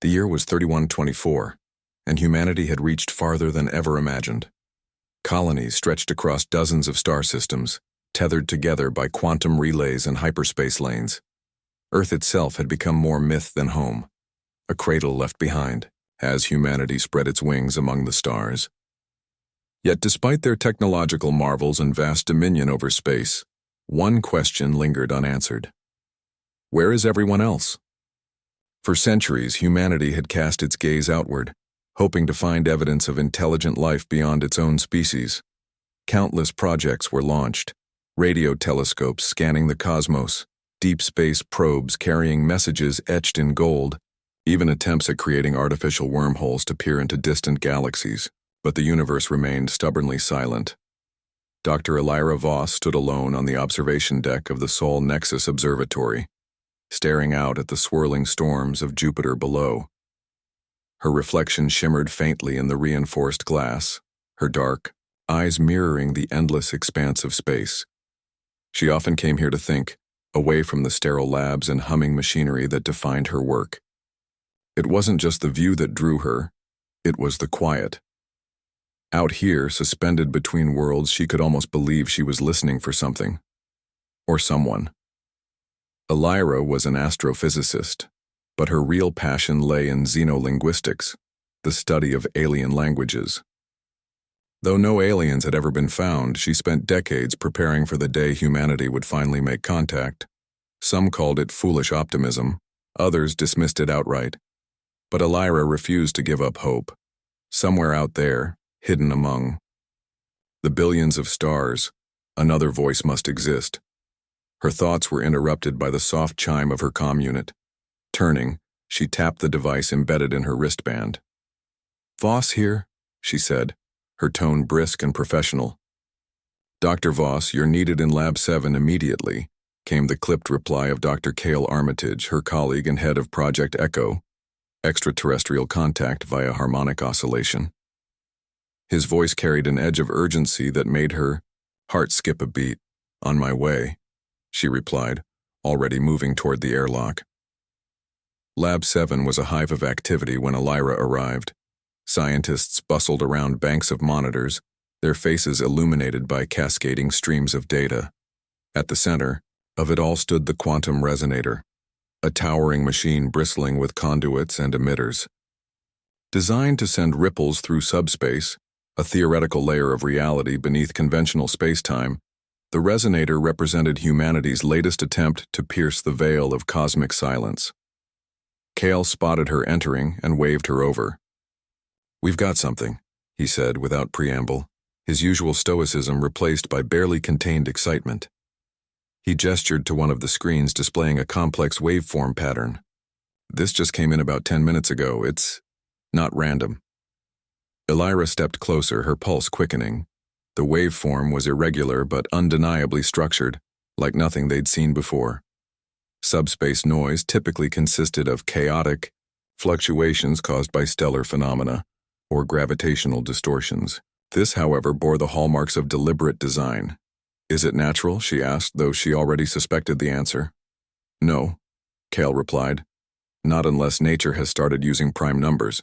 The year was 3124, and humanity had reached farther than ever imagined. Colonies stretched across dozens of star systems, tethered together by quantum relays and hyperspace lanes. Earth itself had become more myth than home, a cradle left behind as humanity spread its wings among the stars. Yet despite their technological marvels and vast dominion over space, one question lingered unanswered. Where is everyone else? For centuries, humanity had cast its gaze outward, hoping to find evidence of intelligent life beyond its own species. Countless projects were launched, radio telescopes scanning the cosmos, deep space probes carrying messages etched in gold, even attempts at creating artificial wormholes to peer into distant galaxies, but the universe remained stubbornly silent. Dr. Elira Voss stood alone on the observation deck of the Sol Nexus Observatory, staring out at the swirling storms of Jupiter below. Her reflection shimmered faintly in the reinforced glass, her dark eyes mirroring the endless expanse of space. She often came here to think, away from the sterile labs and humming machinery that defined her work. It wasn't just the view that drew her, it was the quiet. Out here, suspended between worlds, she could almost believe she was listening for something. Or someone. Elira was an astrophysicist, but her real passion lay in xenolinguistics, the study of alien languages. Though no aliens had ever been found, she spent decades preparing for the day humanity would finally make contact. Some called it foolish optimism, others dismissed it outright. But Elira refused to give up hope. Somewhere out there, hidden among the billions of stars, another voice must exist. Her thoughts were interrupted by the soft chime of her comm unit. Turning, she tapped the device embedded in her wristband. "Voss here," she said, her tone brisk and professional. "Dr. Voss, you're needed in Lab 7 immediately," came the clipped reply of Dr. Cale Armitage, her colleague and head of Project Echo, extraterrestrial contact via harmonic oscillation. His voice carried an edge of urgency that made her heart skip a beat. "On my way," she replied, already moving toward the airlock. Lab 7 was a hive of activity when Elira arrived. Scientists bustled around banks of monitors, their faces illuminated by cascading streams of data. At the center of it all stood the quantum resonator, a towering machine bristling with conduits and emitters. Designed to send ripples through subspace, a theoretical layer of reality beneath conventional spacetime, the resonator represented humanity's latest attempt to pierce the veil of cosmic silence. Cale spotted her entering and waved her over. "We've got something," he said without preamble, his usual stoicism replaced by barely contained excitement. He gestured to one of the screens displaying a complex waveform pattern. "This just came in about 10 minutes ago. It's not random." Elira stepped closer, her pulse quickening. The waveform was irregular but undeniably structured, like nothing they'd seen before. Subspace noise typically consisted of chaotic fluctuations caused by stellar phenomena or gravitational distortions. This, however, bore the hallmarks of deliberate design. "Is it natural?" she asked, though she already suspected the answer. "No," Cale replied. "Not unless nature has started using prime numbers."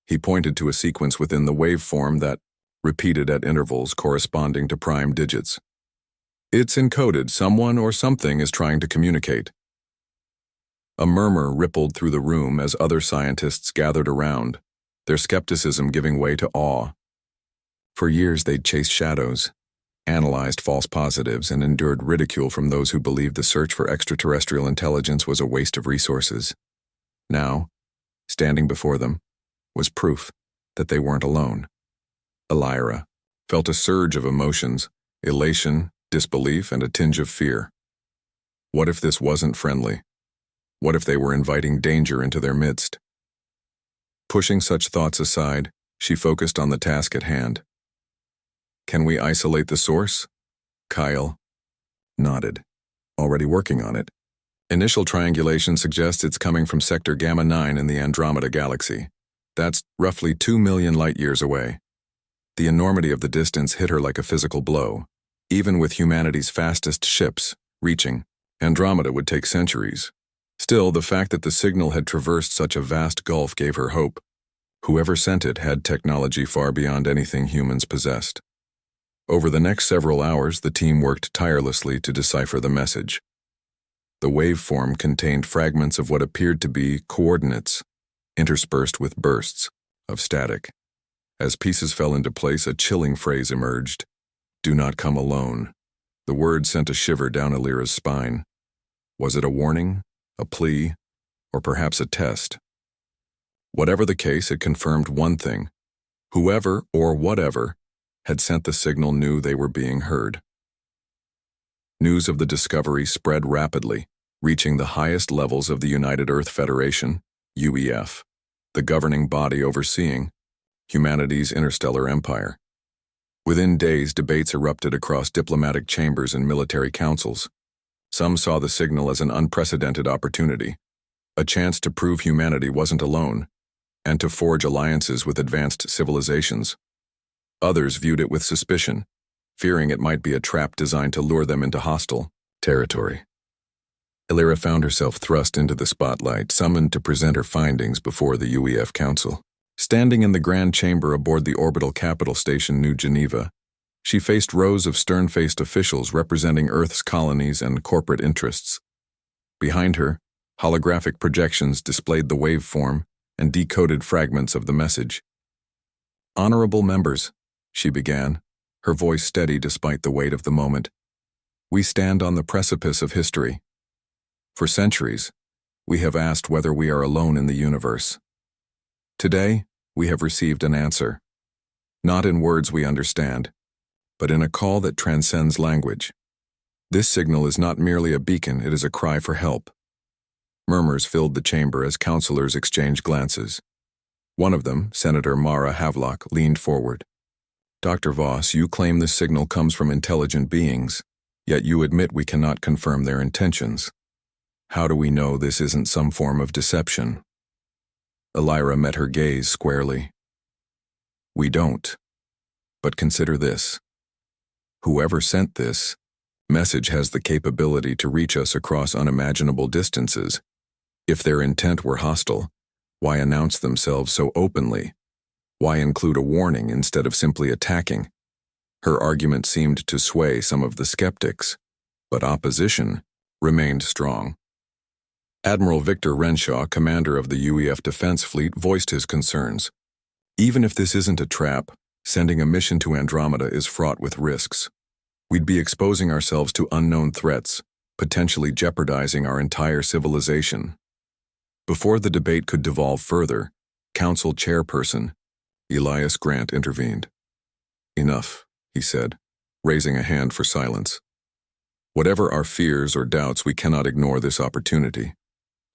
He pointed to a sequence within the waveform that repeated at intervals corresponding to prime digits. "It's encoded. Someone or something is trying to communicate." A murmur rippled through the room as other scientists gathered around, their skepticism giving way to awe. For years they'd chased shadows, analyzed false positives, and endured ridicule from those who believed the search for extraterrestrial intelligence was a waste of resources. Now, standing before them, was proof that they weren't alone. Elira felt a surge of emotions, elation, disbelief, and a tinge of fear. What if this wasn't friendly? What if they were inviting danger into their midst? Pushing such thoughts aside, she focused on the task at hand. "Can we isolate the source?" Kyle nodded. "Already working on it. Initial triangulation suggests it's coming from Sector Gamma 9 in the Andromeda Galaxy. That's roughly 2 million light-years away." The enormity of the distance hit her like a physical blow. Even with humanity's fastest ships reaching, Andromeda would take centuries. Still, the fact that the signal had traversed such a vast gulf gave her hope. Whoever sent it had technology far beyond anything humans possessed. Over the next several hours, the team worked tirelessly to decipher the message. The waveform contained fragments of what appeared to be coordinates, interspersed with bursts of static. As pieces fell into place, a chilling phrase emerged: "Do not come alone." The word sent a shiver down Alira's spine. Was it a warning, a plea, or perhaps a test? Whatever the case, it confirmed one thing: whoever or whatever had sent the signal knew they were being heard. News of the discovery spread rapidly, reaching the highest levels of the United Earth Federation, UEF, the governing body overseeing humanity's interstellar empire. Within days, debates erupted across diplomatic chambers and military councils. Some saw the signal as an unprecedented opportunity, a chance to prove humanity wasn't alone, and to forge alliances with advanced civilizations. Others viewed it with suspicion, fearing it might be a trap designed to lure them into hostile territory. Alira found herself thrust into the spotlight, summoned to present her findings before the UEF Council. Standing in the grand chamber aboard the orbital capital station New Geneva, she faced rows of stern-faced officials representing Earth's colonies and corporate interests. Behind her, holographic projections displayed the waveform and decoded fragments of the message. "Honorable members," she began, her voice steady despite the weight of the moment. "We stand on the precipice of history. For centuries, we have asked whether we are alone in the universe. Today, we have received an answer. Not in words we understand, but in a call that transcends language. This signal is not merely a beacon, it is a cry for help." Murmurs filled the chamber as councilors exchanged glances. One of them, Senator Mara Havelock, leaned forward. "Dr. Voss, you claim this signal comes from intelligent beings, yet you admit we cannot confirm their intentions. How do we know this isn't some form of deception?" Alira met her gaze squarely. "We don't. But consider this. Whoever sent this message has the capability to reach us across unimaginable distances. If their intent were hostile, why announce themselves so openly? Why include a warning instead of simply attacking?" Her argument seemed to sway some of the skeptics, but opposition remained strong. Admiral Victor Renshaw, commander of the UEF Defense Fleet, voiced his concerns. "Even if this isn't a trap, sending a mission to Andromeda is fraught with risks. We'd be exposing ourselves to unknown threats, potentially jeopardizing our entire civilization." Before the debate could devolve further, Council Chairperson Elias Grant intervened. "Enough," he said, raising a hand for silence. "Whatever our fears or doubts, we cannot ignore this opportunity.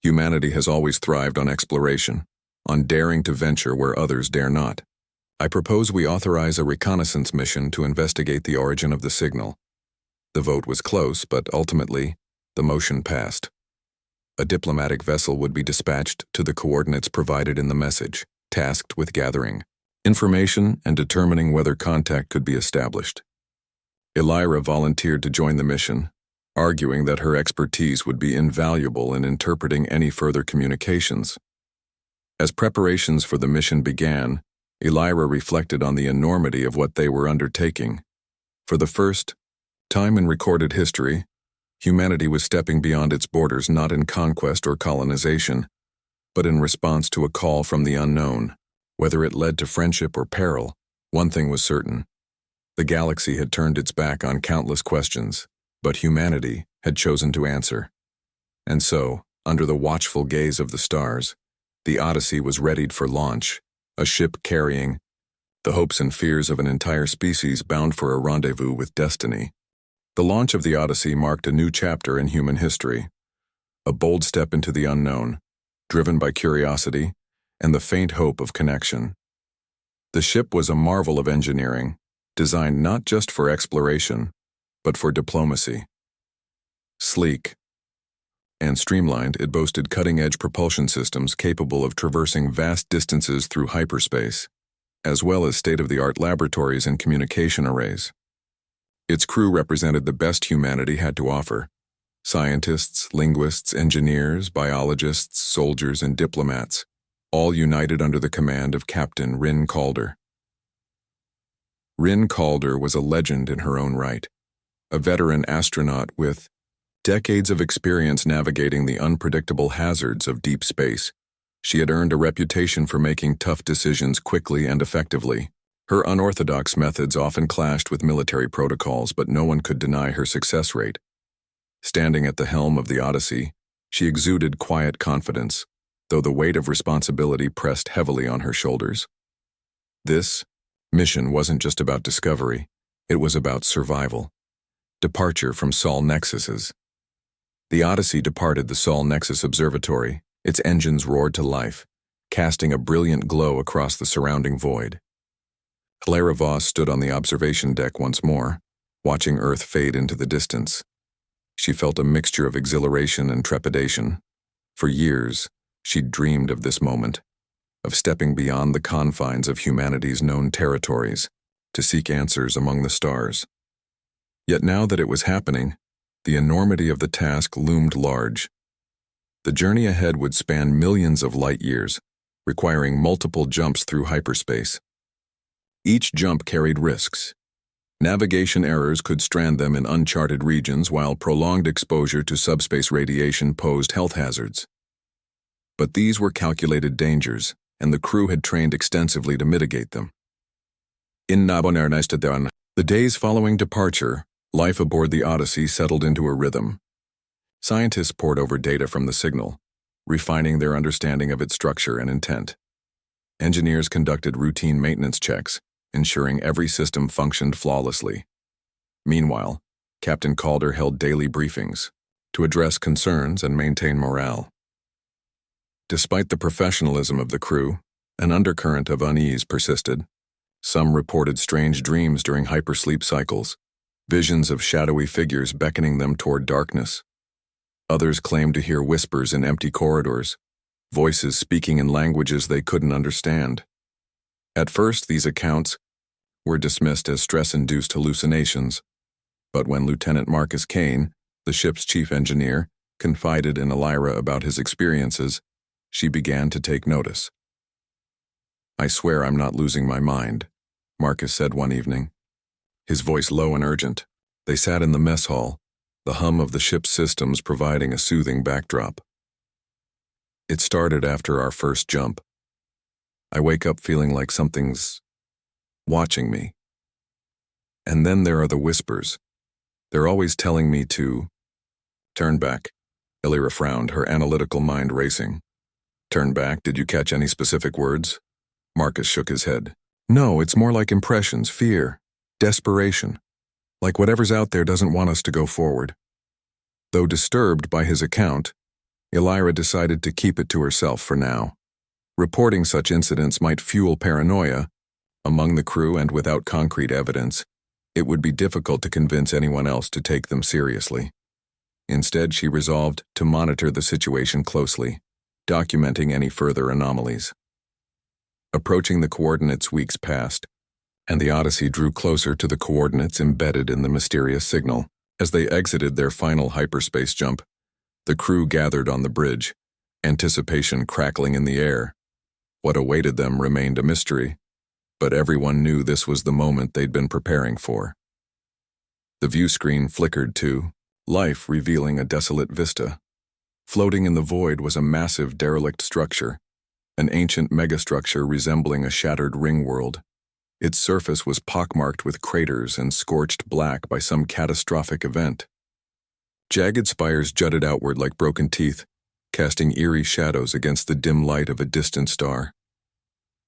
Humanity has always thrived on exploration, on daring to venture where others dare not. I propose we authorize a reconnaissance mission to investigate the origin of the signal." The vote was close, but ultimately, the motion passed. A diplomatic vessel would be dispatched to the coordinates provided in the message, tasked with gathering information and determining whether contact could be established. Alira volunteered to join the mission, arguing that her expertise would be invaluable in interpreting any further communications. As preparations for the mission began, Alira reflected on the enormity of what they were undertaking. For the first time in recorded history, humanity was stepping beyond its borders, not in conquest or colonization, but in response to a call from the unknown. Whether it led to friendship or peril, one thing was certain. The galaxy had turned its back on countless questions, but humanity had chosen to answer. And so, under the watchful gaze of the stars, the Odyssey was readied for launch, a ship carrying the hopes and fears of an entire species bound for a rendezvous with destiny. The launch of the Odyssey marked a new chapter in human history, a bold step into the unknown, driven by curiosity and the faint hope of connection. The ship was a marvel of engineering, designed not just for exploration, but for diplomacy. Sleek and streamlined, it boasted cutting-edge propulsion systems capable of traversing vast distances through hyperspace, as well as state-of-the-art laboratories and communication arrays. Its crew represented the best humanity had to offer, Scientists, linguists, engineers, biologists, soldiers, and diplomats, all united under the command of Captain Rin Calder. Rin Calder was a legend in her own right, a veteran astronaut with decades of experience navigating the unpredictable hazards of deep space. She had earned a reputation for making tough decisions quickly and effectively. Her unorthodox methods often clashed with military protocols, but no one could deny her success rate. Standing at the helm of the Odyssey, she exuded quiet confidence, though the weight of responsibility pressed heavily on her shoulders. This mission wasn't just about discovery, it was about survival. Departure from Sol Nexus's. The Odyssey departed the Sol Nexus Observatory. Its engines roared to life, casting a brilliant glow across the surrounding void. Hilara Voss stood on the observation deck once more, watching Earth fade into the distance. She felt a mixture of exhilaration and trepidation. For years, she'd dreamed of this moment, of stepping beyond the confines of humanity's known territories to seek answers among the stars. Yet now that it was happening, the enormity of the task loomed large. The journey ahead would span millions of light years, requiring multiple jumps through hyperspace. Each jump carried risks. Navigation errors could strand them in uncharted regions, while prolonged exposure to subspace radiation posed health hazards. But these were calculated dangers, and the crew had trained extensively to mitigate them. The days following departure, life aboard the Odyssey settled into a rhythm. Scientists pored over data from the signal, refining their understanding of its structure and intent. Engineers conducted routine maintenance checks, ensuring every system functioned flawlessly. Meanwhile, Captain Calder held daily briefings to address concerns and maintain morale. Despite the professionalism of the crew, an undercurrent of unease persisted. Some reported strange dreams during hypersleep cycles, visions of shadowy figures beckoning them toward darkness. Others claimed to hear whispers in empty corridors, voices speaking in languages they couldn't understand. At first, these accounts were dismissed as stress-induced hallucinations, but when Lieutenant Marcus Kane, the ship's chief engineer, confided in Hilara about his experiences, she began to take notice. "I swear I'm not losing my mind," Marcus said one evening, his voice low and urgent. They sat in the mess hall, the hum of the ship's systems providing a soothing backdrop. "It started after our first jump. I wake up feeling like something's watching me. And then there are the whispers. They're always telling me to turn back." Hilara frowned, her analytical mind racing. "Turn back? Did you catch any specific words?" Marcus shook his head. "No, it's more like impressions, fear, desperation. Like whatever's out there doesn't want us to go forward." Though disturbed by his account, Hilara decided to keep it to herself for now. Reporting such incidents might fuel paranoia among the crew, and without concrete evidence, it would be difficult to convince anyone else to take them seriously. Instead, she resolved to monitor the situation closely, documenting any further anomalies. Approaching the coordinates, weeks passed, and the Odyssey drew closer to the coordinates embedded in the mysterious signal. As they exited their final hyperspace jump, the crew gathered on the bridge, anticipation crackling in the air. What awaited them remained a mystery, but everyone knew this was the moment they'd been preparing for. The view screen flickered to life, revealing a desolate vista. Floating in the void was a massive derelict structure, an ancient megastructure resembling a shattered ring world. Its surface was pockmarked with craters and scorched black by some catastrophic event. Jagged spires jutted outward like broken teeth, casting eerie shadows against the dim light of a distant star.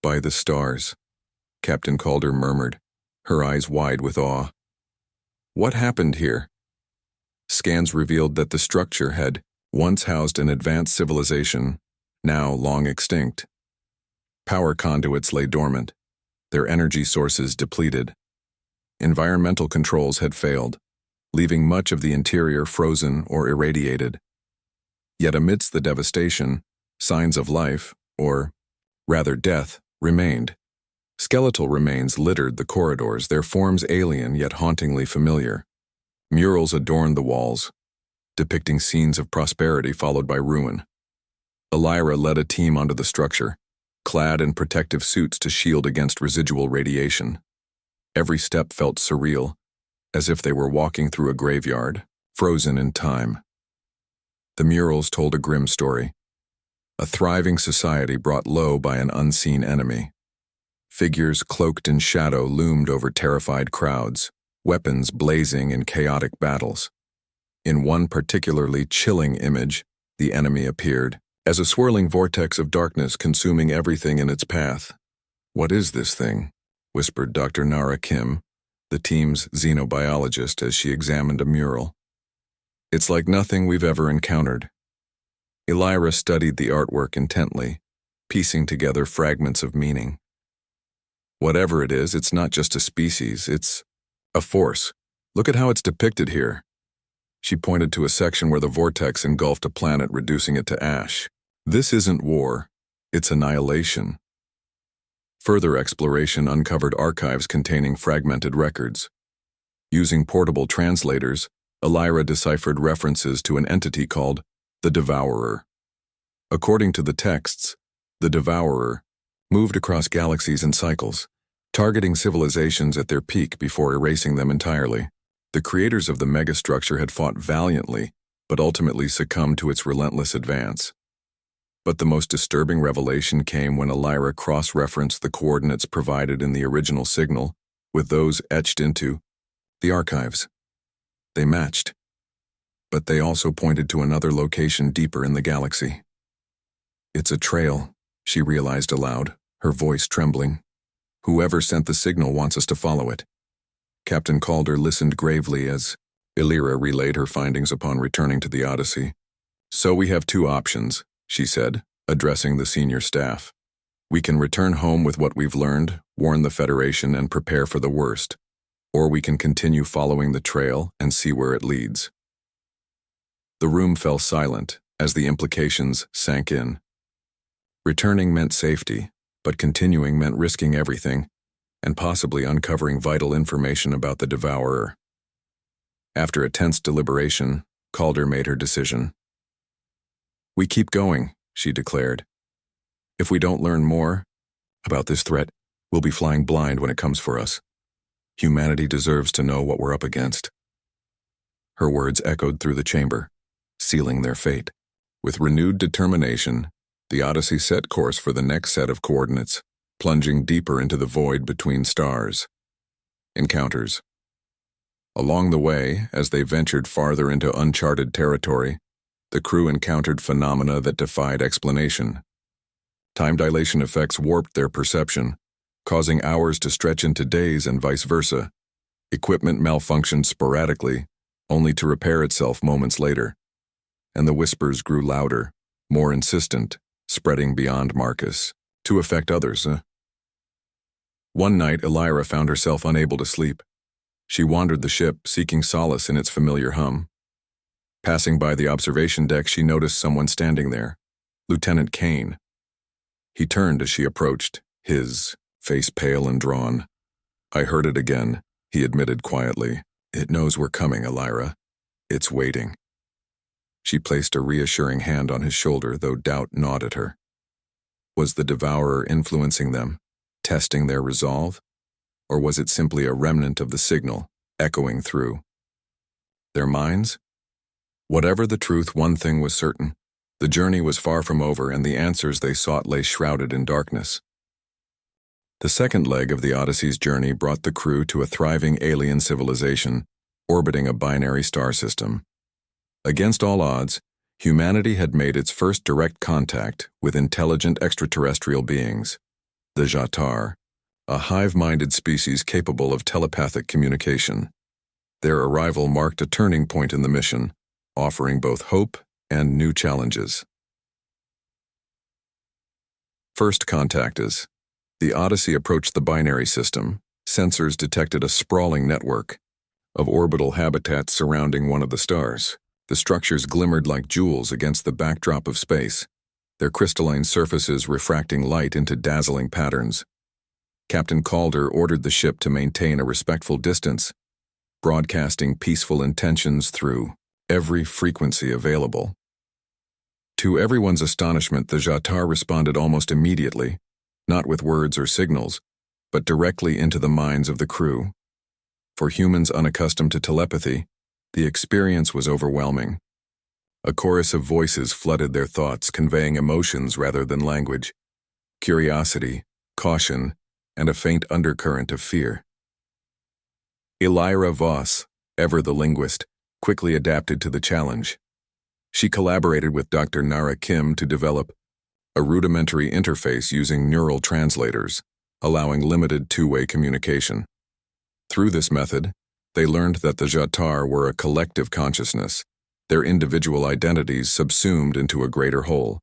"By the stars," Captain Calder murmured, her eyes wide with awe. What happened here? Scans revealed that the structure had once housed an advanced civilization, now long extinct. Power conduits lay dormant, their energy sources depleted. Environmental controls had failed, leaving much of the interior frozen or irradiated. Yet amidst the devastation, signs of life, or rather death, remained. Skeletal remains littered the corridors, their forms alien yet hauntingly familiar. Murals adorned the walls, depicting scenes of prosperity followed by ruin. Elira led a team onto the structure, clad in protective suits to shield against residual radiation. Every step felt surreal, as if they were walking through a graveyard, frozen in time. The murals told a grim story. A thriving society brought low by an unseen enemy. Figures cloaked in shadow loomed over terrified crowds, weapons blazing in chaotic battles. In one particularly chilling image, the enemy appeared, as a swirling vortex of darkness consuming everything in its path. "What is this thing?" whispered Dr. Nara Kim, the team's xenobiologist, as she examined a mural. "It's like nothing we've ever encountered." Elira studied the artwork intently, piecing together fragments of meaning. "Whatever it is, it's not just a species, it's a force. Look at how it's depicted here." She pointed to a section where the vortex engulfed a planet, reducing it to ash. "This isn't war, it's annihilation." Further exploration uncovered archives containing fragmented records. Using portable translators, Elira deciphered references to an entity called the Devourer. According to the texts, the Devourer moved across galaxies in cycles, targeting civilizations at their peak before erasing them entirely. The creators of the megastructure had fought valiantly, but ultimately succumbed to its relentless advance. But the most disturbing revelation came when Elira cross-referenced the coordinates provided in the original signal with those etched into the archives. They matched, but they also pointed to another location deeper in the galaxy. "It's a trail," she realized aloud, her voice trembling. "Whoever sent the signal wants us to follow it." Captain Calder listened gravely as Elira relayed her findings upon returning to the Odyssey. "So we have two options," she said, addressing the senior staff. "We can return home with what we've learned, warn the Federation, and prepare for the worst. Or we can continue following the trail and see where it leads." The room fell silent as the implications sank in. Returning meant safety, but continuing meant risking everything, and possibly uncovering vital information about the Devourer. After a tense deliberation, Calder made her decision. "We keep going," she declared. "If we don't learn more about this threat, we'll be flying blind when it comes for us. Humanity deserves to know what we're up against." Her words echoed through the chamber, sealing their fate. With renewed determination, the Odyssey set course for the next set of coordinates, plunging deeper into the void between stars. Encounters. Along the way, as they ventured farther into uncharted territory, the crew encountered phenomena that defied explanation. Time dilation effects warped their perception, causing hours to stretch into days and vice versa. Equipment malfunctioned sporadically, only to repair itself moments later. And the whispers grew louder, more insistent, spreading beyond Marcus, to affect others. One night, Elira found herself unable to sleep. She wandered the ship, seeking solace in its familiar hum. Passing by the observation deck, she noticed someone standing there, Lieutenant Kane. He turned as she approached, his face pale and drawn. "I heard it again," he admitted quietly. "It knows we're coming, Elira. It's waiting." She placed a reassuring hand on his shoulder, though doubt gnawed at her. Was the Devourer influencing them, testing their resolve? Or was it simply a remnant of the signal, echoing through their minds? Whatever the truth, one thing was certain. The journey was far from over, and the answers they sought lay shrouded in darkness. The second leg of the Odyssey's journey brought the crew to a thriving alien civilization, orbiting a binary star system. Against all odds, humanity had made its first direct contact with intelligent extraterrestrial beings, the Jatar, a hive-minded species capable of telepathic communication. Their arrival marked a turning point in the mission, offering both hope and new challenges. First contact. As the Odyssey approached the binary system, sensors detected a sprawling network of orbital habitats surrounding one of the stars. The structures glimmered like jewels against the backdrop of space, their crystalline surfaces refracting light into dazzling patterns. Captain Calder ordered the ship to maintain a respectful distance, broadcasting peaceful intentions through every frequency available. To everyone's astonishment, the Jatar responded almost immediately, not with words or signals, but directly into the minds of the crew. For humans unaccustomed to telepathy, the experience was overwhelming. A chorus of voices flooded their thoughts, conveying emotions rather than language, curiosity, caution, and a faint undercurrent of fear. Elira Voss, ever the linguist, quickly adapted to the challenge. She collaborated with Dr. Nara Kim to develop a rudimentary interface using neural translators, allowing limited two-way communication. Through this method, they learned that the Jatar were a collective consciousness, their individual identities subsumed into a greater whole.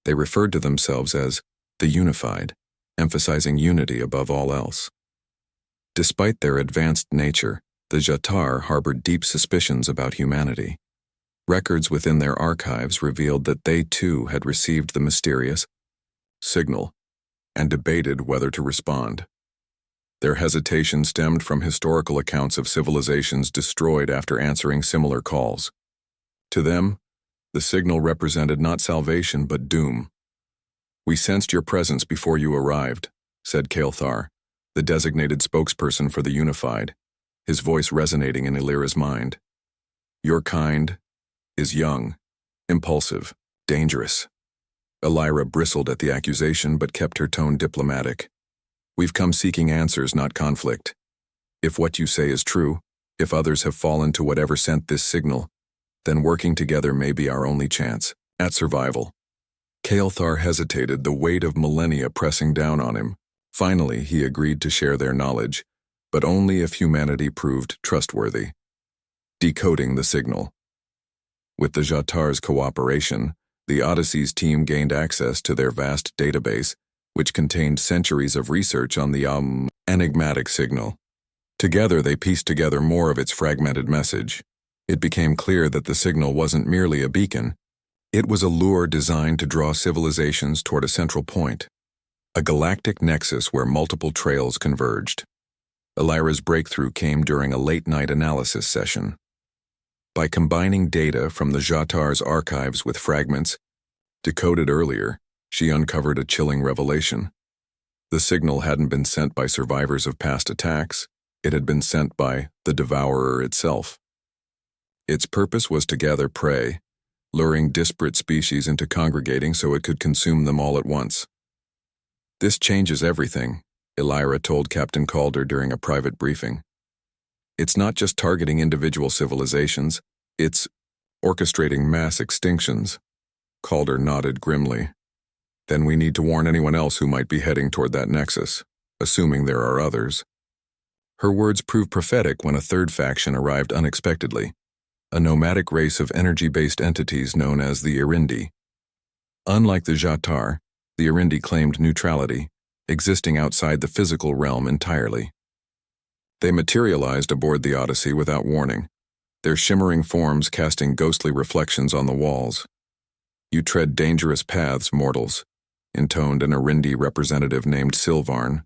They referred to themselves as the Unified, emphasizing unity above all else. Despite their advanced nature, the Jatar harbored deep suspicions about humanity. Records within their archives revealed that they too had received the mysterious signal and debated whether to respond. Their hesitation stemmed from historical accounts of civilizations destroyed after answering similar calls. To them, the signal represented not salvation but doom. "We sensed your presence before you arrived," said Kael'thar, the designated spokesperson for the Unified, his voice resonating in Elira's mind. "Your kind is young, impulsive, dangerous." Elira bristled at the accusation but kept her tone diplomatic. "We've come seeking answers, not conflict. If what you say is true, if others have fallen to whatever sent this signal, then working together may be our only chance at survival." Kael'thar hesitated, the weight of millennia pressing down on him. Finally, he agreed to share their knowledge, but only if humanity proved trustworthy. Decoding the signal. With the Jatar's cooperation, the Odyssey's team gained access to their vast database, which contained centuries of research on the enigmatic signal. Together, they pieced together more of its fragmented message. It became clear that the signal wasn't merely a beacon. It was a lure designed to draw civilizations toward a central point, a galactic nexus where multiple trails converged. Elira's breakthrough came during a late-night analysis session. By combining data from the Jatar's archives with fragments decoded earlier, she uncovered a chilling revelation. The signal hadn't been sent by survivors of past attacks, it had been sent by the Devourer itself. Its purpose was to gather prey, luring disparate species into congregating so it could consume them all at once. "This changes everything," Elira told Captain Calder during a private briefing. "It's not just targeting individual civilizations, it's orchestrating mass extinctions." Calder nodded grimly. "Then we need to warn anyone else who might be heading toward that nexus, assuming there are others." Her words proved prophetic when a third faction arrived unexpectedly, a nomadic race of energy-based entities known as the Irindi. Unlike the Jatar, the Irindi claimed neutrality, existing outside the physical realm entirely. They materialized aboard the Odyssey without warning, their shimmering forms casting ghostly reflections on the walls. "You tread dangerous paths, mortals," intoned an Irindi representative named Silvarn.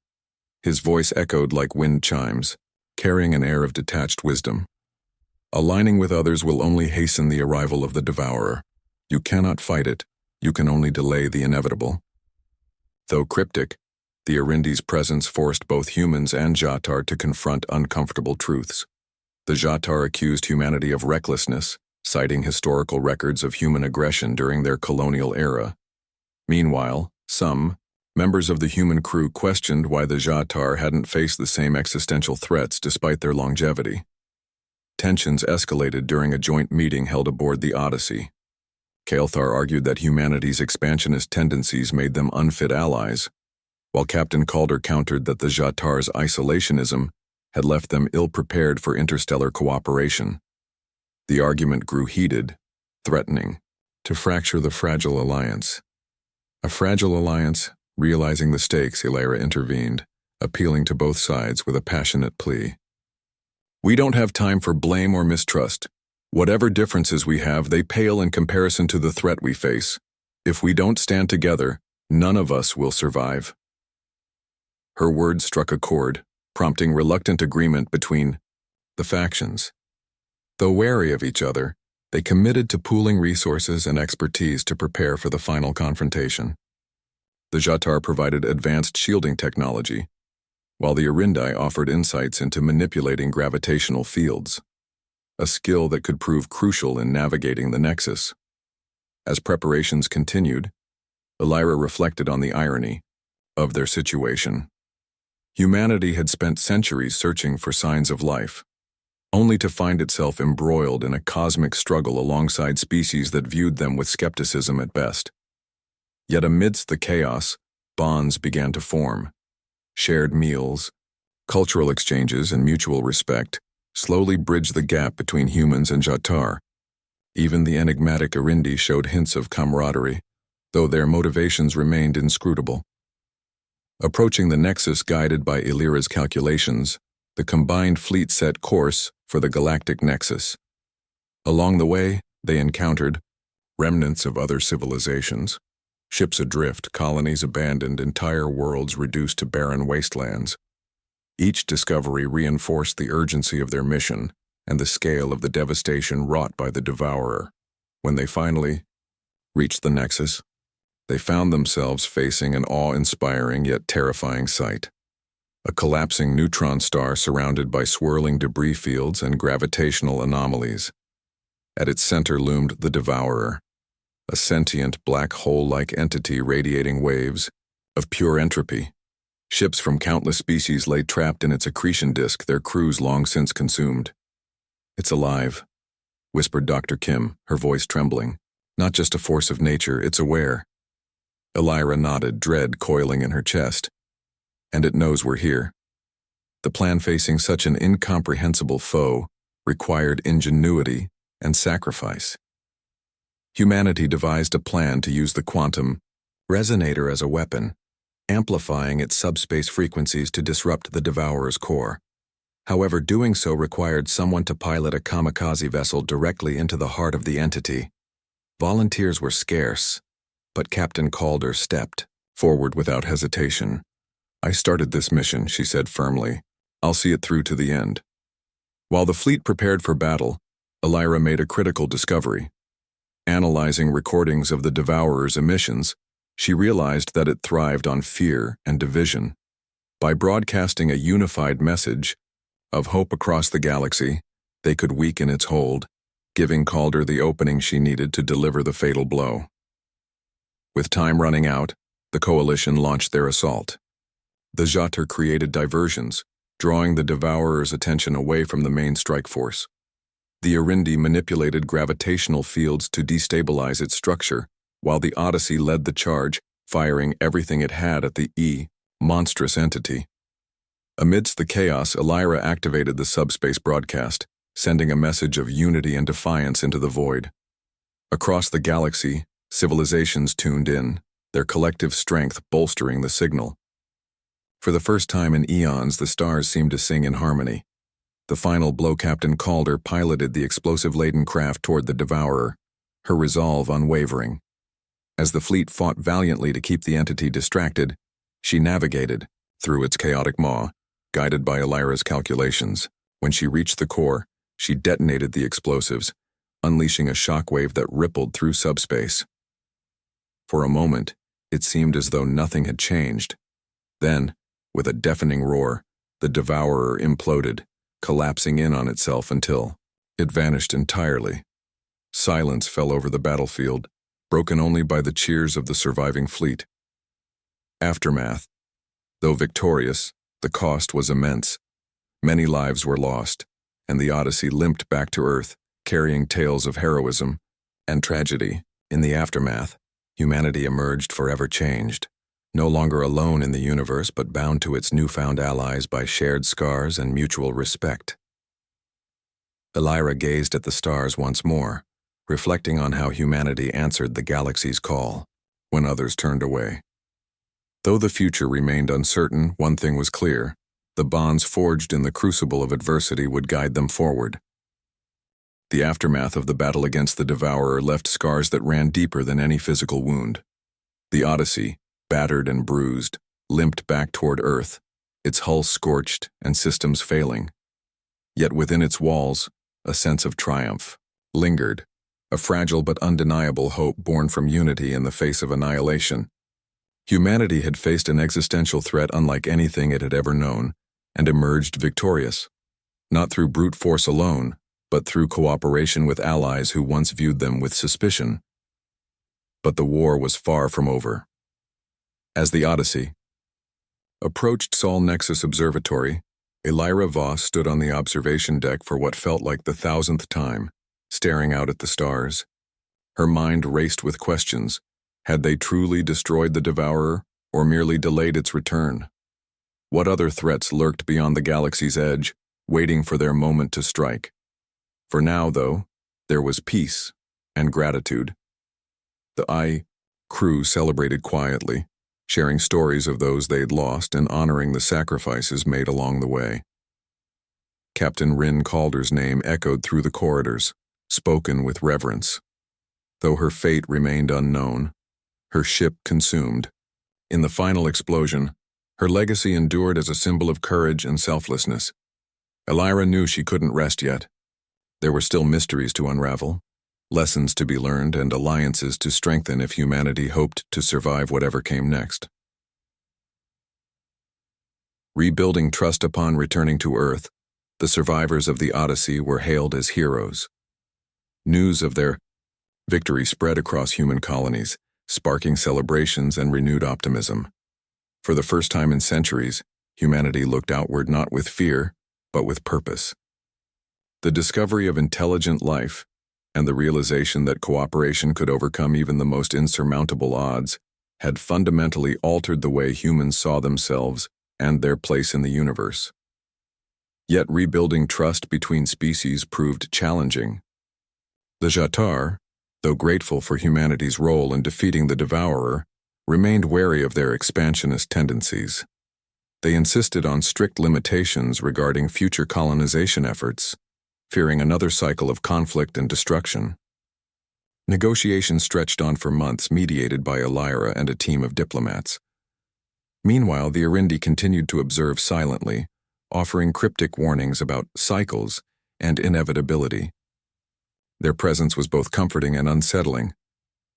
His voice echoed like wind chimes, carrying an air of detached wisdom. "Aligning with others will only hasten the arrival of the Devourer. You cannot fight it, you can only delay the inevitable." Though cryptic, the Irindi's presence forced both humans and Jatar to confront uncomfortable truths. The Jatar accused humanity of recklessness, citing historical records of human aggression during their colonial era. Meanwhile, some members of the human crew questioned why the Jatar hadn't faced the same existential threats despite their longevity. Tensions escalated during a joint meeting held aboard the Odyssey. Kael'thar argued that humanity's expansionist tendencies made them unfit allies, while Captain Calder countered that the Jatar's isolationism had left them ill-prepared for interstellar cooperation. The argument grew heated, threatening to fracture the fragile alliance. A fragile alliance, realizing the stakes, Elira intervened, appealing to both sides with a passionate plea. "We don't have time for blame or mistrust. Whatever differences we have, they pale in comparison to the threat we face. If we don't stand together, none of us will survive." Her words struck a chord, prompting reluctant agreement between the factions. Though wary of each other, they committed to pooling resources and expertise to prepare for the final confrontation. The Jatar provided advanced shielding technology, while the Arindai offered insights into manipulating gravitational fields, a skill that could prove crucial in navigating the Nexus. As preparations continued, Elira reflected on the irony of their situation. Humanity had spent centuries searching for signs of life, only to find itself embroiled in a cosmic struggle alongside species that viewed them with skepticism at best. Yet amidst the chaos, bonds began to form. Shared meals, cultural exchanges, and mutual respect slowly bridged the gap between humans and Jatar. Even the enigmatic Arindi showed hints of camaraderie, though their motivations remained inscrutable. Approaching the Nexus guided by Elira's calculations, the combined fleet set course for the Galactic Nexus. Along the way, they encountered remnants of other civilizations, ships adrift, colonies abandoned, entire worlds reduced to barren wastelands. Each discovery reinforced the urgency of their mission and the scale of the devastation wrought by the Devourer. When they finally reached the Nexus, they found themselves facing an awe-inspiring yet terrifying sight. A collapsing neutron star surrounded by swirling debris fields and gravitational anomalies. At its center loomed the Devourer, a sentient black hole-like entity radiating waves of pure entropy. Ships from countless species lay trapped in its accretion disk, their crews long since consumed. "It's alive," whispered Dr. Kim, her voice trembling. "Not just a force of nature, it's aware." Elira nodded, dread coiling in her chest. "And it knows we're here." The plan facing such an incomprehensible foe required ingenuity and sacrifice. Humanity devised a plan to use the quantum resonator as a weapon, amplifying its subspace frequencies to disrupt the Devourer's core. However, doing so required someone to pilot a kamikaze vessel directly into the heart of the entity. Volunteers were scarce, but Captain Calder stepped forward without hesitation. "I started this mission," she said firmly. "I'll see it through to the end." While the fleet prepared for battle, Elira made a critical discovery. Analyzing recordings of the Devourer's emissions, she realized that it thrived on fear and division. By broadcasting a unified message of hope across the galaxy, they could weaken its hold, giving Calder the opening she needed to deliver the fatal blow. With time running out, the Coalition launched their assault. The Jatar created diversions, drawing the Devourer's attention away from the main strike force. The Arindi manipulated gravitational fields to destabilize its structure, while the Odyssey led the charge, firing everything it had at the monstrous entity. Amidst the chaos, Elira activated the subspace broadcast, sending a message of unity and defiance into the void. Across the galaxy, civilizations tuned in, their collective strength bolstering the signal. For the first time in eons, the stars seemed to sing in harmony. The final blow, Captain Calder piloted the explosive-laden craft toward the Devourer, her resolve unwavering. As the fleet fought valiantly to keep the entity distracted, she navigated through its chaotic maw, guided by Elira's calculations. When she reached the core, she detonated the explosives, unleashing a shockwave that rippled through subspace. For a moment, it seemed as though nothing had changed. Then, with a deafening roar, the Devourer imploded, collapsing in on itself until it vanished entirely. Silence fell over the battlefield, broken only by the cheers of the surviving fleet. Aftermath. Though victorious, the cost was immense. Many lives were lost, and the Odyssey limped back to Earth, carrying tales of heroism and tragedy. In the aftermath, humanity emerged forever changed, no longer alone in the universe but bound to its newfound allies by shared scars and mutual respect. Elira gazed at the stars once more, reflecting on how humanity answered the galaxy's call when others turned away. Though the future remained uncertain, one thing was clear: the bonds forged in the crucible of adversity would guide them forward. The aftermath of the battle against the Devourer left scars that ran deeper than any physical wound. The Odyssey, battered and bruised, limped back toward Earth, its hull scorched and systems failing. Yet within its walls, a sense of triumph, lingered, a fragile but undeniable hope born from unity in the face of annihilation. Humanity had faced an existential threat unlike anything it had ever known, and emerged victorious, not through brute force alone, but through cooperation with allies who once viewed them with suspicion. But the war was far from over. As the Odyssey approached Sol Nexus Observatory, Elira Voss stood on the observation deck for what felt like the 1,000th time, staring out at the stars. Her mind raced with questions. Had they truly destroyed the Devourer, or merely delayed its return? What other threats lurked beyond the galaxy's edge, waiting for their moment to strike? For now, though, there was peace and gratitude. The crew celebrated quietly, sharing stories of those they'd lost and honoring the sacrifices made along the way. Captain Rin Calder's name echoed through the corridors, spoken with reverence. Though her fate remained unknown, her ship consumed. In the final explosion, her legacy endured as a symbol of courage and selflessness. Elira knew she couldn't rest yet. There were still mysteries to unravel, lessons to be learned, and alliances to strengthen if humanity hoped to survive whatever came next. Rebuilding trust upon returning to Earth, the survivors of the Odyssey were hailed as heroes. News of their victory spread across human colonies, sparking celebrations and renewed optimism. For the first time in centuries, humanity looked outward not with fear, but with purpose. The discovery of intelligent life, and the realization that cooperation could overcome even the most insurmountable odds, had fundamentally altered the way humans saw themselves and their place in the universe. Yet rebuilding trust between species proved challenging. The J'Atar, though grateful for humanity's role in defeating the Devourer, remained wary of their expansionist tendencies. They insisted on strict limitations regarding future colonization efforts, fearing another cycle of conflict and destruction. Negotiations stretched on for months, mediated by Elira and a team of diplomats. Meanwhile, the Arindi continued to observe silently, offering cryptic warnings about cycles and inevitability. Their presence was both comforting and unsettling.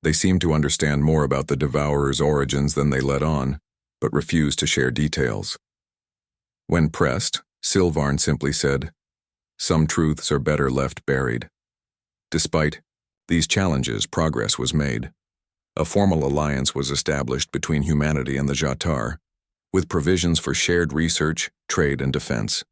They seemed to understand more about the Devourer's origins than they let on, but refused to share details. When pressed, Sylvarn simply said, "Some truths are better left buried." Despite these challenges, progress was made. A formal alliance was established between humanity and the J'Atar, with provisions for shared research, trade, and defense.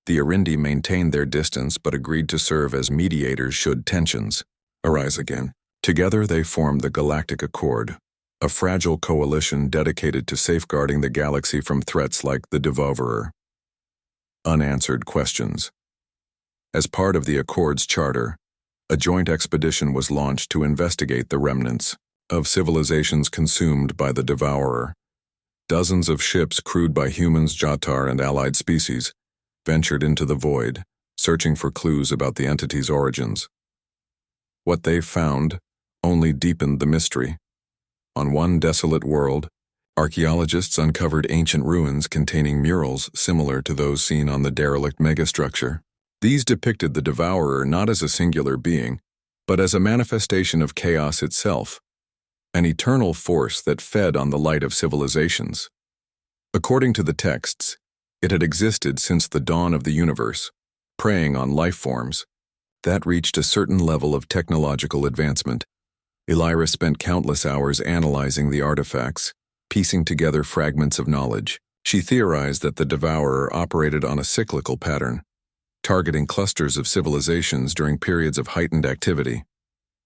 The Arindi maintained their distance but agreed to serve as mediators should tensions arise again. Together they formed the Galactic Accord, a fragile coalition dedicated to safeguarding the galaxy from threats like the Devourer. Unanswered questions. As part of the Accord's charter, a joint expedition was launched to investigate the remnants of civilizations consumed by the Devourer. Dozens of ships crewed by humans, J'Atar, and allied species ventured into the void, searching for clues about the entity's origins. What they found only deepened the mystery. On one desolate world, archaeologists uncovered ancient ruins containing murals similar to those seen on the derelict megastructure. These depicted the Devourer not as a singular being, but as a manifestation of chaos itself, an eternal force that fed on the light of civilizations. According to the texts, it had existed since the dawn of the universe, preying on life forms that reached a certain level of technological advancement. Elira spent countless hours analyzing the artifacts, piecing together fragments of knowledge. She theorized that the Devourer operated on a cyclical pattern, targeting clusters of civilizations during periods of heightened activity.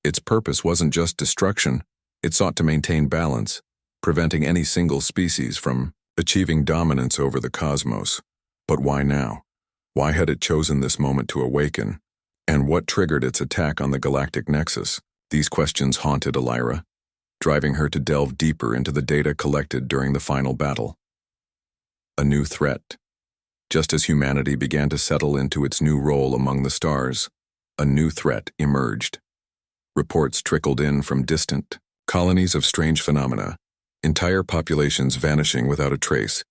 Its purpose wasn't just destruction, it sought to maintain balance, preventing any single species from achieving dominance over the cosmos. But why now? Why had it chosen this moment to awaken? And what triggered its attack on the Galactic Nexus? These questions haunted Elira, driving her to delve deeper into the data collected during the final battle. A new threat. Just as humanity began to settle into its new role among the stars, a new threat emerged. Reports trickled in from distant colonies of strange phenomena, entire populations vanishing without a trace,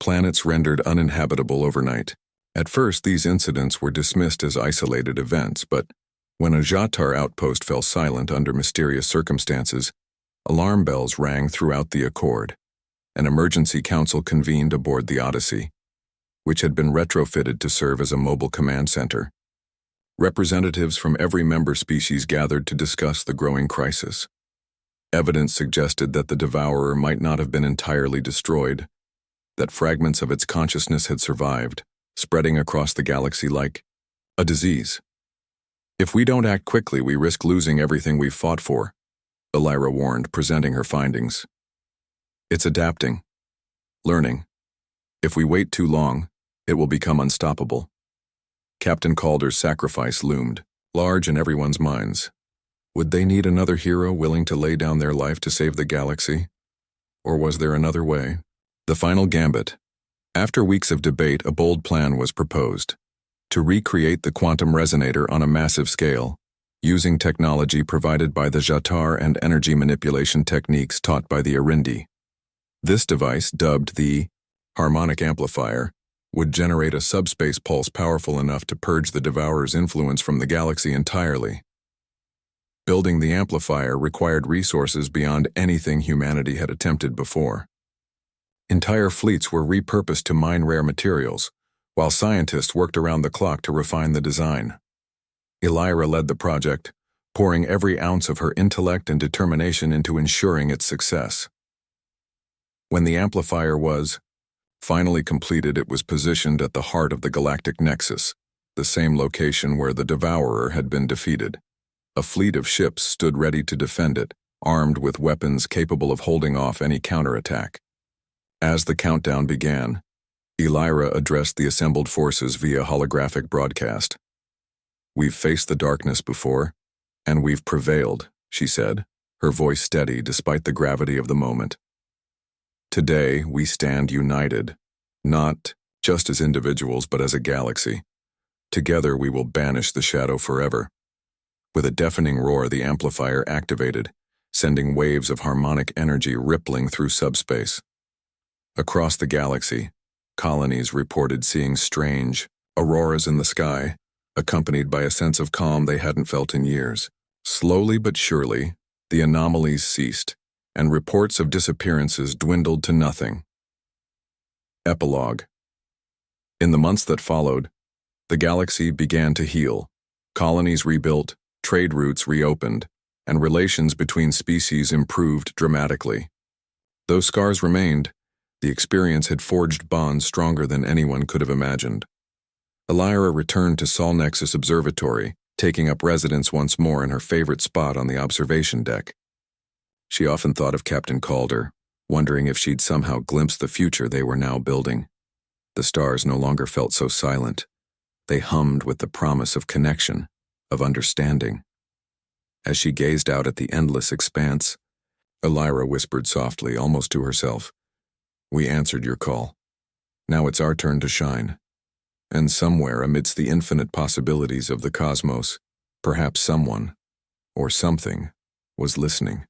planets rendered uninhabitable overnight. At first, these incidents were dismissed as isolated events, but when a Jatar outpost fell silent under mysterious circumstances, alarm bells rang throughout the Accord. An emergency council convened aboard the Odyssey, which had been retrofitted to serve as a mobile command center. Representatives from every member species gathered to discuss the growing crisis. Evidence suggested that the Devourer might not have been entirely destroyed, that fragments of its consciousness had survived, spreading across the galaxy like a disease. If we don't act quickly, we risk losing everything we've fought for, Elira warned, presenting her findings. It's adapting, learning. If we wait too long, it will become unstoppable. Captain Calder's sacrifice loomed, large in everyone's minds. Would they need another hero willing to lay down their life to save the galaxy? Or was there another way? The final gambit. After weeks of debate, a bold plan was proposed: to recreate the quantum resonator on a massive scale, using technology provided by the Jatar and energy manipulation techniques taught by the Arindi. This device, dubbed the harmonic amplifier, would generate a subspace pulse powerful enough to purge the Devourer's influence from the galaxy entirely. Building the amplifier required resources beyond anything humanity had attempted before. Entire fleets were repurposed to mine rare materials, while scientists worked around the clock to refine the design. Elira led the project, pouring every ounce of her intellect and determination into ensuring its success. When the amplifier was finally completed, it was positioned at the heart of the Galactic Nexus, the same location where the Devourer had been defeated. A fleet of ships stood ready to defend it, armed with weapons capable of holding off any counterattack. As the countdown began, Elira addressed the assembled forces via holographic broadcast. "We've faced the darkness before, and we've prevailed," she said, her voice steady despite the gravity of the moment. "Today, we stand united, not just as individuals but as a galaxy. Together we will banish the shadow forever." With a deafening roar, the amplifier activated, sending waves of harmonic energy rippling through subspace. Across the galaxy, colonies reported seeing strange auroras in the sky, accompanied by a sense of calm they hadn't felt in years. Slowly but surely, the anomalies ceased, and reports of disappearances dwindled to nothing. Epilogue. In the months that followed, the galaxy began to heal. Colonies rebuilt, trade routes reopened, and relations between species improved dramatically. Though scars remained, the experience had forged bonds stronger than anyone could have imagined. Elira returned to Sol Nexus Observatory, taking up residence once more in her favorite spot on the observation deck. She often thought of Captain Calder, wondering if she'd somehow glimpsed the future they were now building. The stars no longer felt so silent. They hummed with the promise of connection, of understanding. As she gazed out at the endless expanse, Elira whispered softly, almost to herself, "We answered your call. Now it's our turn to shine." And somewhere amidst the infinite possibilities of the cosmos, perhaps someone, or something, was listening.